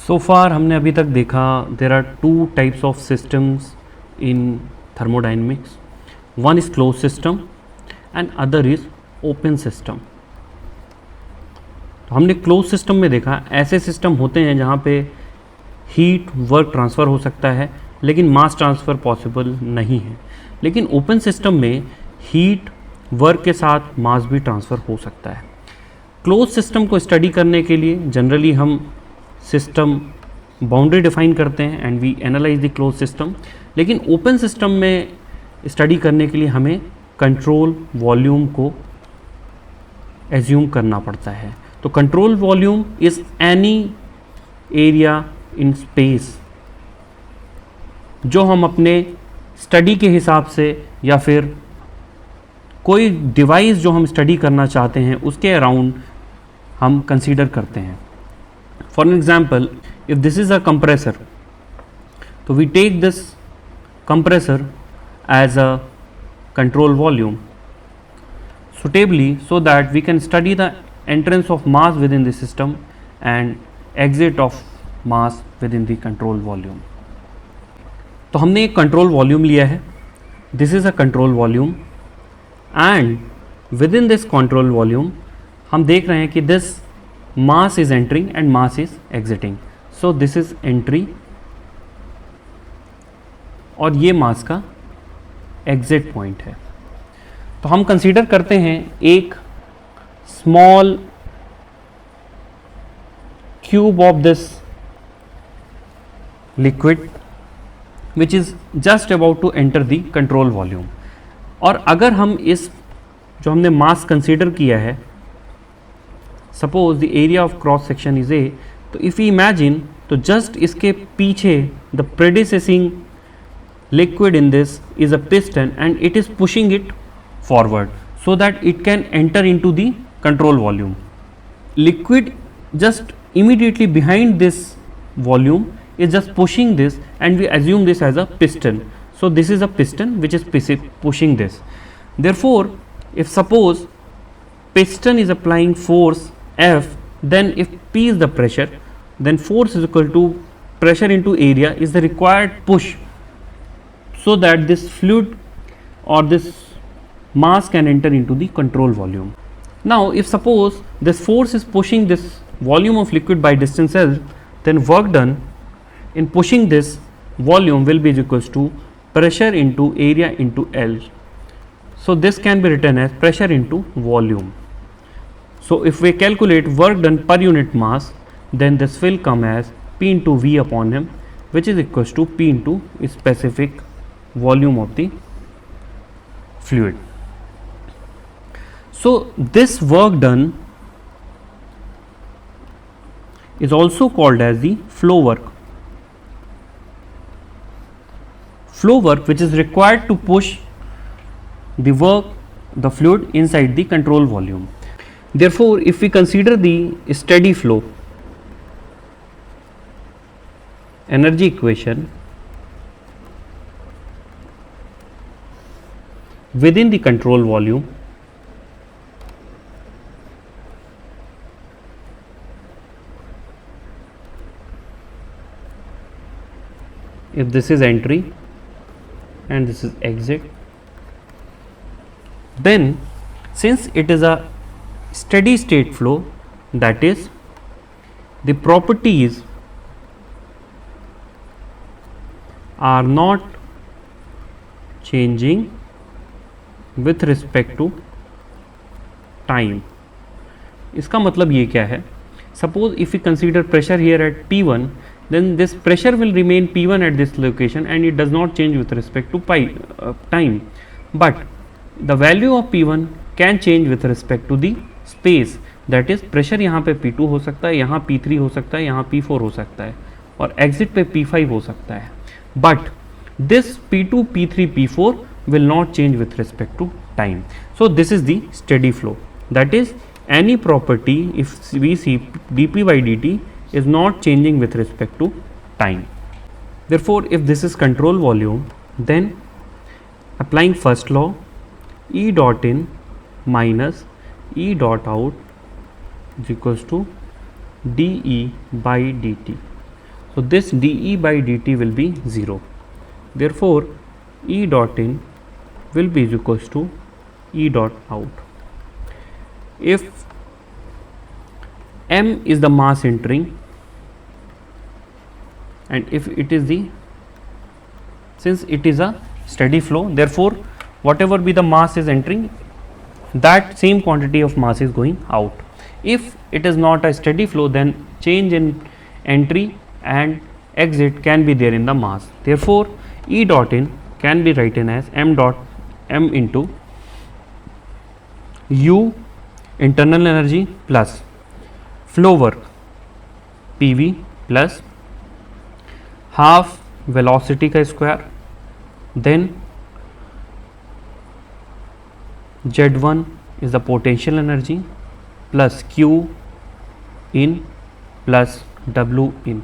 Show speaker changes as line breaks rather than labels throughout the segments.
सो फार हमने अभी तक देखा there are two types of systems in thermodynamics. One is close system and other is open system. तो हमने क्लोज सिस्टम में देखा ऐसे सिस्टम होते हैं जहाँ पे हीट वर्क ट्रांसफ़र हो सकता है लेकिन मास ट्रांसफ़र पॉसिबल नहीं है. लेकिन ओपन सिस्टम में हीट वर्क के साथ मास भी ट्रांसफ़र हो सकता है. क्लोज सिस्टम को स्टडी करने के लिए जनरली हम सिस्टम बाउंड्री डिफाइन करते हैं and we analyse the close system. लेकिन ओपन सिस्टम में स्टडी करने के लिए हमें कंट्रोल वॉल्यूम को एज्यूम करना पड़ता है. तो control volume is any area in space जो हम अपने स्टडी के हिसाब से या फिर कोई डिवाइस जो हम स्टडी करना चाहते हैं उसके अराउंड हम कंसीडर करते हैं. For example, if this is a compressor, तो we take this compressor as a control volume suitably so that we can study the entrance of mass within the system and exit of mass within the control volume. तो हमने एक control volume लिया है. This is a control volume and with in this control volume हम देख रहे हैं कि this mass is entering and mass is exiting. So this is entry और ये मास का एग्जिट पॉइंट है. तो हम कंसीडर करते हैं एक small cube of this liquid which is just about to enter the control volume. और अगर हम इस जो हमने मास कंसीडर किया है, suppose the area of cross section is a, तो इफ़ यू इमेजिन तो जस्ट इसके पीछे the प्रेडिसेसिंग liquid in this is a piston and it is pushing it forward so that it can enter into the control volume. Liquid just immediately behind this volume is just pushing this and we assume this as a piston. So this is a piston which is pushing this. Therefore, if suppose piston is applying force F, then if P is the pressure, then force is equal to pressure into area is the required push so that this fluid or this mass can enter into the control volume. Now if suppose this force is pushing this volume of liquid by distance L, then work done in pushing this volume will be equals to pressure into area into L. So this can be written as pressure into volume. So if we calculate work done per unit mass, then this will come as P into V upon M, which is equals to P into specific volume of the fluid. So this work done is also called as the flow work. Flow work which is required to push the work, the fluid inside the control volume. Therefore, if we consider the steady flow energy equation within the control volume, if this is entry and this is exit, then since it is a steady state flow, that is the properties are not changing with respect to time. इसका मतलब ये क्या है? Suppose if we consider pressure here at P1, then this pressure will remain P1 at this location and it does not change with respect to time. But the value of P1 can change with respect to the space. That is pressure यहाँ पे P2 हो सकता है, यहाँ P3 हो सकता है, यहाँ P4 हो सकता है और exit पे P5 हो सकता है. But this P2, P3, P4 will not change with respect to time. So this is the steady flow. That is any property if we see dp by dt is not changing with respect to time. Therefore, if this is control volume, then applying first law, E dot in minus E dot out is equals to dE by dt. So this dE by dt will be 0. Therefore, E dot in will be equals to E dot out. If m is the mass entering, and if it is the, since it is a steady flow, therefore whatever be the mass is entering, that same quantity of mass is going out. If it is not a steady flow, then change in entry and exit can be there in the mass. Therefore, E dot in can be written as m into U internal energy plus flow work PV plus half velocity का square, then Z1 is the potential energy plus Q in plus W in.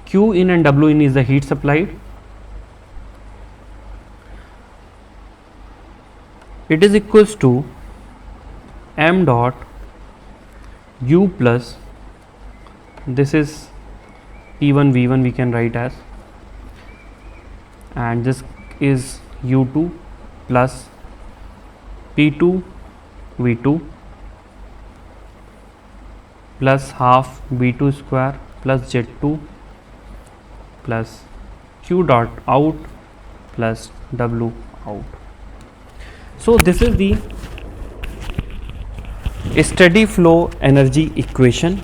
Q in and W in is the heat supplied. It is equals to m dot U plus, this is P1 V1 we can write as, and this is U2 plus P2 V2 plus half V2 square plus Z2 plus Q dot out plus W out. So this is the steady flow energy equation,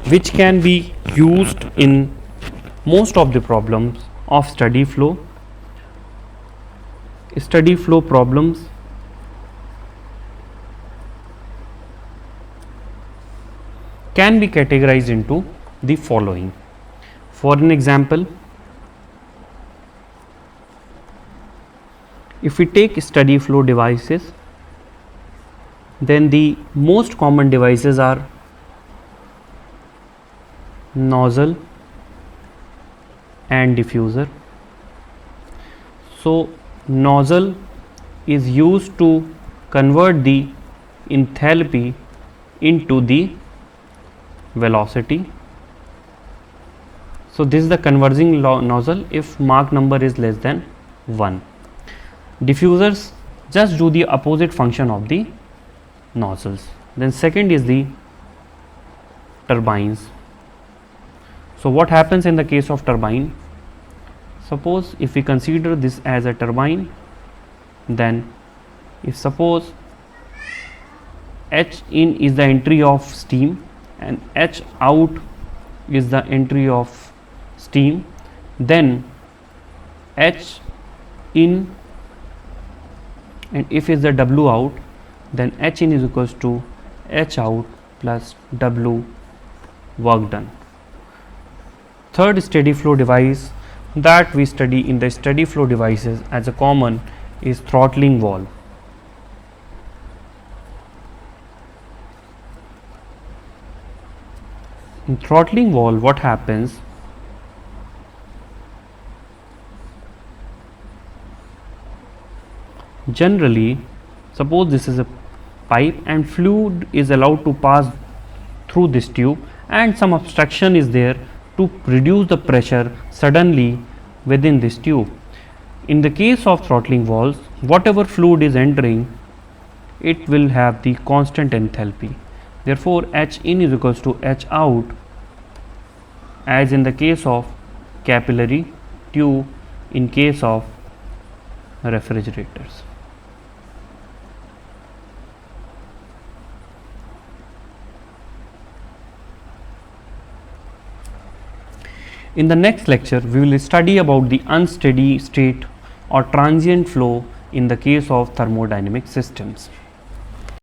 which can be used in most of the problems of steady flow. Steady flow problems can be categorized into the following. For an example, if we take steady flow devices, then the most common devices are nozzle and diffuser. So nozzle is used to convert the enthalpy into the velocity. So this is the converging nozzle if Mach number is less than 1. Diffusers just do the opposite function of the nozzles. Then second is the turbines. So what happens in the case of turbine? Suppose if we consider this as a turbine, then if suppose H in is the entry of steam and H out is the entry of steam, then H in, and if is the W out, then H in is equals to H out plus W work done. Third steady flow device that we study in the steady flow devices as a common is throttling valve. In throttling valve, what happens? Generally, suppose this is a pipe and fluid is allowed to pass through this tube and some obstruction is there to reduce the pressure suddenly within this tube. In the case of throttling valves, whatever fluid is entering, it will have the constant enthalpy. Therefore, H in is equals to H out, as in the case of capillary tube, in case of refrigerators. In the next lecture, we will study about the unsteady state or transient flow in the case of thermodynamic systems.